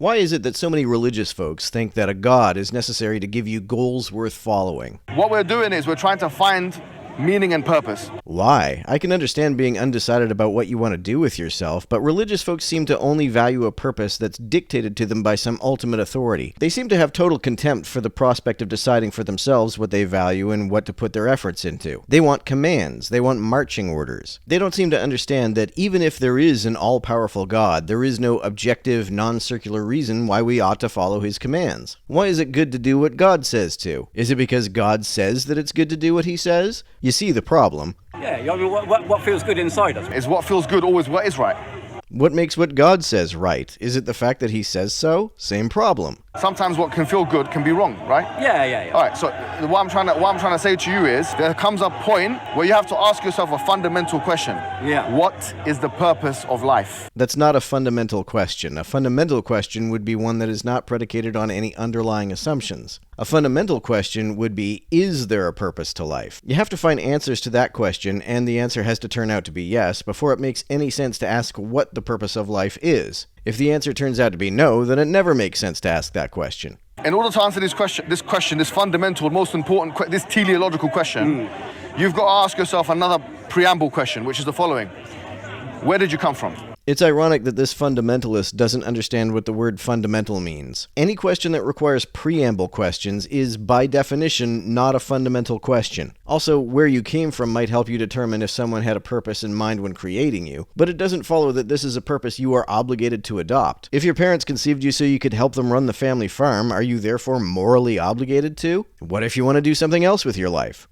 Why is it that so many religious folks think that a God is necessary to give you goals worth following? What we're doing is we're trying to find meaning and purpose. Why? I can understand being undecided about what you want to do with yourself, but religious folks seem to only value a purpose that's dictated to them by some ultimate authority. They seem to have total contempt for the prospect of deciding for themselves what they value and what to put their efforts into. They want commands. They want marching orders. They don't seem to understand that even if there is an all-powerful God, there is no objective, non-circular reason why we ought to follow his commands. Why is it good to do what God says to? Is it because God says that it's good to do what he says? You see the problem. Yeah, I mean, what feels good inside us? Is what feels good always what is right? What makes what God says right? Is it the fact that he says so? Same problem. Sometimes what can feel good can be wrong, right? Yeah. All right, so what I'm trying to say to you is there comes a point where you have to ask yourself a fundamental question. Yeah. What is the purpose of life? That's not a fundamental question. A fundamental question would be one that is not predicated on any underlying assumptions. A fundamental question would be, is there a purpose to life? You have to find answers to that question, and the answer has to turn out to be yes, before it makes any sense to ask what the purpose of life is. If the answer turns out to be no, then it never makes sense to ask that question. In order to answer this fundamental, most important, this teleological question, you've got to ask yourself another preamble question, which is the following. Where did you come from? It's ironic that this fundamentalist doesn't understand what the word fundamental means. Any question that requires preamble questions is, by definition, not a fundamental question. Also, where you came from might help you determine if someone had a purpose in mind when creating you, but it doesn't follow that this is a purpose you are obligated to adopt. If your parents conceived you so you could help them run the family farm, are you therefore morally obligated to? What if you want to do something else with your life?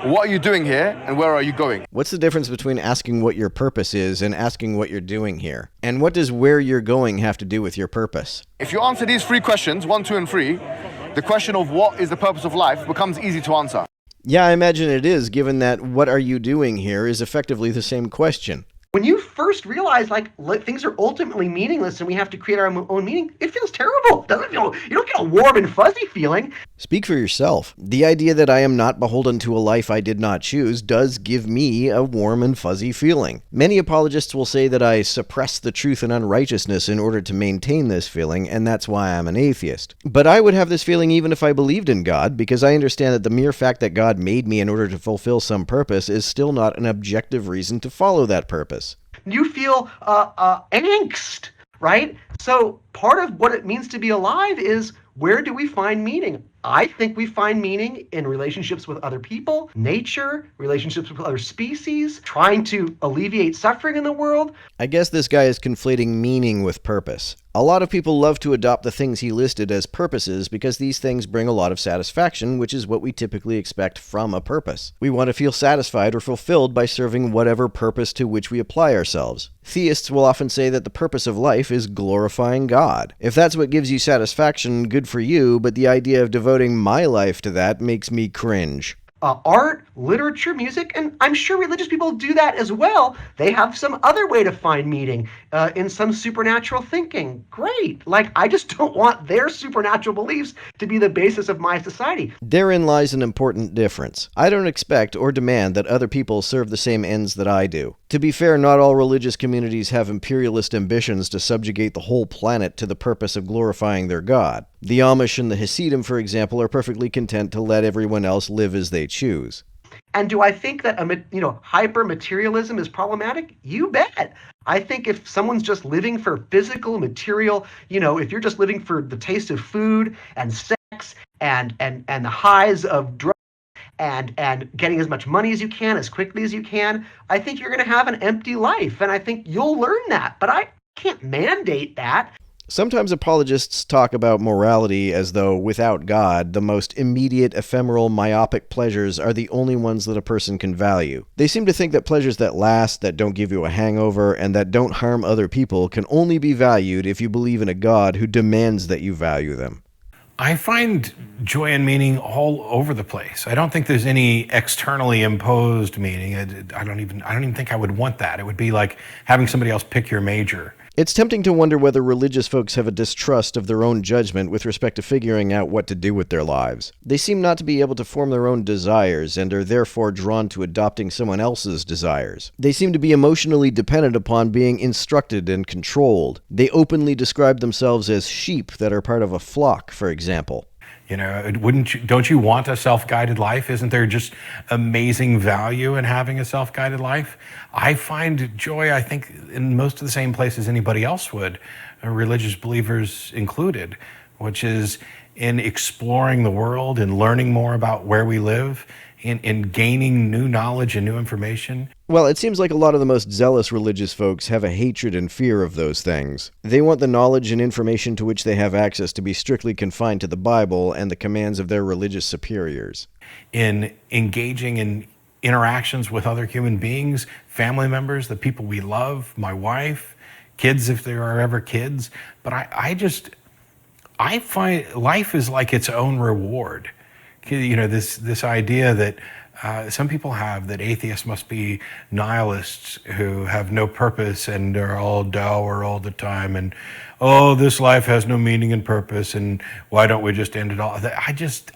What are you doing here, and where are you going? What's the difference between asking what your purpose is and asking what you're doing here? And what does where you're going have to do with your purpose? If you answer these 3 questions, 1, 2, and 3, the question of what is the purpose of life becomes easy to answer. Yeah, I imagine it is, given that what are you doing here is effectively the same question. When you first realize, things are ultimately meaningless and we have to create our own meaning, it feels terrible. Doesn't feel, you don't get a warm and fuzzy feeling. Speak for yourself. The idea that I am not beholden to a life I did not choose does give me a warm and fuzzy feeling. Many apologists will say that I suppress the truth and unrighteousness in order to maintain this feeling, and that's why I'm an atheist. But I would have this feeling even if I believed in God, because I understand that the mere fact that God made me in order to fulfill some purpose is still not an objective reason to follow that purpose. You feel angst, right? So part of what it means to be alive is, where do we find meaning? I think we find meaning in relationships with other people, nature, relationships with other species, trying to alleviate suffering in the world. I guess this guy is conflating meaning with purpose. A lot of people love to adopt the things he listed as purposes because these things bring a lot of satisfaction, which is what we typically expect from a purpose. We want to feel satisfied or fulfilled by serving whatever purpose to which we apply ourselves. Theists will often say that the purpose of life is glorifying God. If that's what gives you satisfaction, good for you, but the idea of devoting my life to that makes me cringe. Art, literature, music, and I'm sure religious people do that as well. They have some other way to find meaning in some supernatural thinking. Great. I just don't want their supernatural beliefs to be the basis of my society. Therein lies an important difference. I don't expect or demand that other people serve the same ends that I do. To be fair, not all religious communities have imperialist ambitions to subjugate the whole planet to the purpose of glorifying their God. The Amish and the Hasidim, for example, are perfectly content to let everyone else live as they choose. And do I think that hyper-materialism is problematic? You bet. I think if someone's just living for physical, material, if you're just living for the taste of food and sex and the highs of drugs and getting as much money as you can, as quickly as you can, I think you're going to have an empty life. And I think you'll learn that. But I can't mandate that. Sometimes apologists talk about morality as though, without God, the most immediate, ephemeral, myopic pleasures are the only ones that a person can value. They seem to think that pleasures that last, that don't give you a hangover, and that don't harm other people can only be valued if you believe in a God who demands that you value them. I find joy and meaning all over the place. I don't think there's any externally imposed meaning. I don't even think I would want that. It would be like having somebody else pick your major. It's tempting to wonder whether religious folks have a distrust of their own judgment with respect to figuring out what to do with their lives. They seem not to be able to form their own desires and are therefore drawn to adopting someone else's desires. They seem to be emotionally dependent upon being instructed and controlled. They openly describe themselves as sheep that are part of a flock, for example. You know, don't you want a self-guided life? Isn't there just amazing value in having a self-guided life? I find joy, I think, in most of the same places anybody else would, religious believers included, which is in exploring the world and learning more about where we live, in gaining new knowledge and new information. Well, it seems like a lot of the most zealous religious folks have a hatred and fear of those things. They want the knowledge and information to which they have access to be strictly confined to the Bible and the commands of their religious superiors. In engaging in interactions with other human beings, family members, the people we love, my wife, kids if there are ever kids. But I find life is like its own reward. You know, this idea that some people have that atheists must be nihilists who have no purpose and are all dour all the time, and oh, this life has no meaning and purpose, and why don't we just end it all?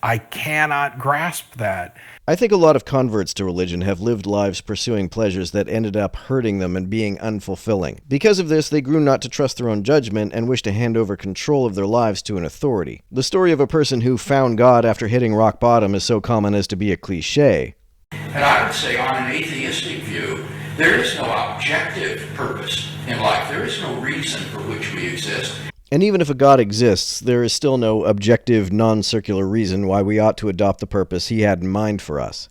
I cannot grasp that. I think a lot of converts to religion have lived lives pursuing pleasures that ended up hurting them and being unfulfilling. Because of this, they grew not to trust their own judgment and wished to hand over control of their lives to an authority. The story of a person who found God after hitting rock bottom is so common as to be a cliché. And I would say on an atheistic view, there is no objective purpose in life. There is no reason for which we exist. And even if a God exists, there is still no objective, non-circular reason why we ought to adopt the purpose he had in mind for us.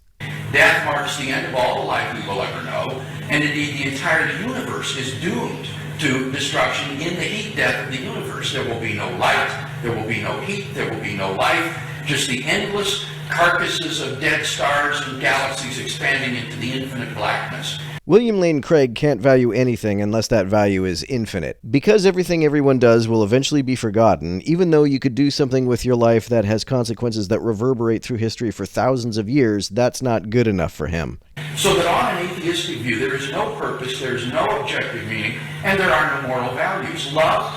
Death marks the end of all the life we will ever know, and indeed the entire universe is doomed to destruction in the heat death of the universe. There will be no light, there will be no heat, there will be no life, just the endless carcasses of dead stars and galaxies expanding into the infinite blackness. William Lane Craig can't value anything unless that value is infinite. Because everything everyone does will eventually be forgotten, even though you could do something with your life that has consequences that reverberate through history for thousands of years, that's not good enough for him. So that on an atheistic view, there is no purpose, there is no objective meaning, and there are no moral values. Love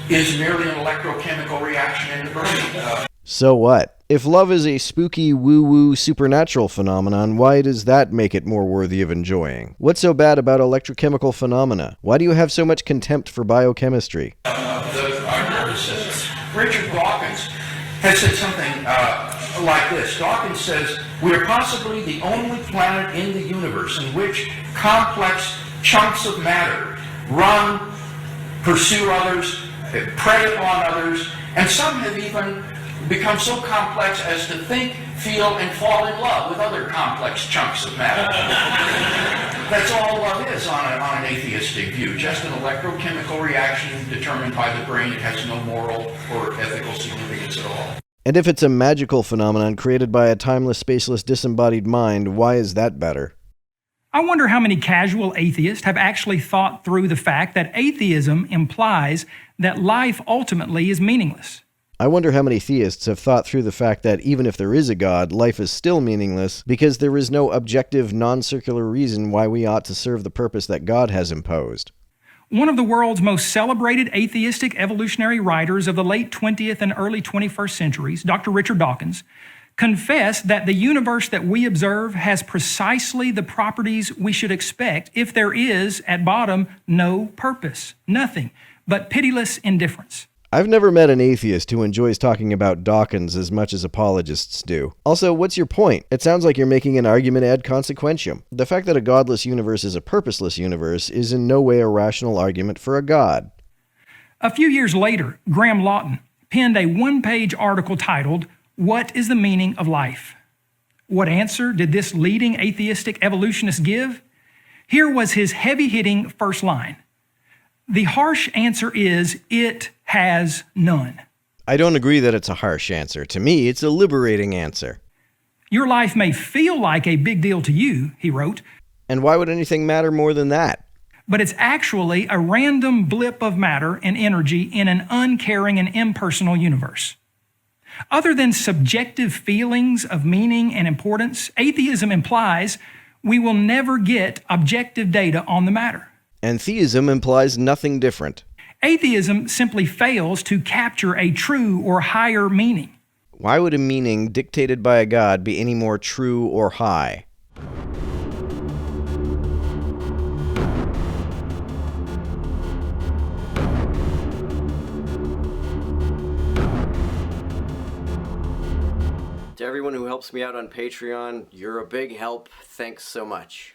is merely an electrochemical reaction in the brain. So what? If love is a spooky, woo-woo, supernatural phenomenon, why does that make it more worthy of enjoying? What's so bad about electrochemical phenomena? Why do you have so much contempt for biochemistry? Our nervous system. Richard Dawkins has said something like this. Dawkins says, we are possibly the only planet in the universe in which complex chunks of matter run, pursue others, prey upon others, and some have even become so complex as to think, feel, and fall in love with other complex chunks of matter. That's all love is on an atheistic view, just an electrochemical reaction determined by the brain. It has no moral or ethical significance at all. And if it's a magical phenomenon created by a timeless, spaceless, disembodied mind, why is that better? I wonder how many casual atheists have actually thought through the fact that atheism implies that life ultimately is meaningless. I wonder how many theists have thought through the fact that even if there is a God, life is still meaningless because there is no objective, non-circular reason why we ought to serve the purpose that God has imposed. One of the world's most celebrated atheistic evolutionary writers of the late 20th and early 21st centuries, Dr. Richard Dawkins, confessed that the universe that we observe has precisely the properties we should expect if there is, at bottom, no purpose, nothing but pitiless indifference. I've never met an atheist who enjoys talking about Dawkins as much as apologists do. Also, what's your point? It sounds like you're making an argument ad consequentium. The fact that a godless universe is a purposeless universe is in no way a rational argument for a god. A few years later, Graham Lawton penned a one-page article titled, "What is the Meaning of Life?" What answer did this leading atheistic evolutionist give? Here was his heavy-hitting first line. The harsh answer is, it has none. I don't agree that it's a harsh answer. To me, it's a liberating answer. Your life may feel like a big deal to you, he wrote. And why would anything matter more than that? But it's actually a random blip of matter and energy in an uncaring and impersonal universe. Other than subjective feelings of meaning and importance, atheism implies we will never get objective data on the matter. And theism implies nothing different. Atheism simply fails to capture a true or higher meaning. Why would a meaning dictated by a god be any more true or high? To everyone who helps me out on Patreon, you're a big help. Thanks so much.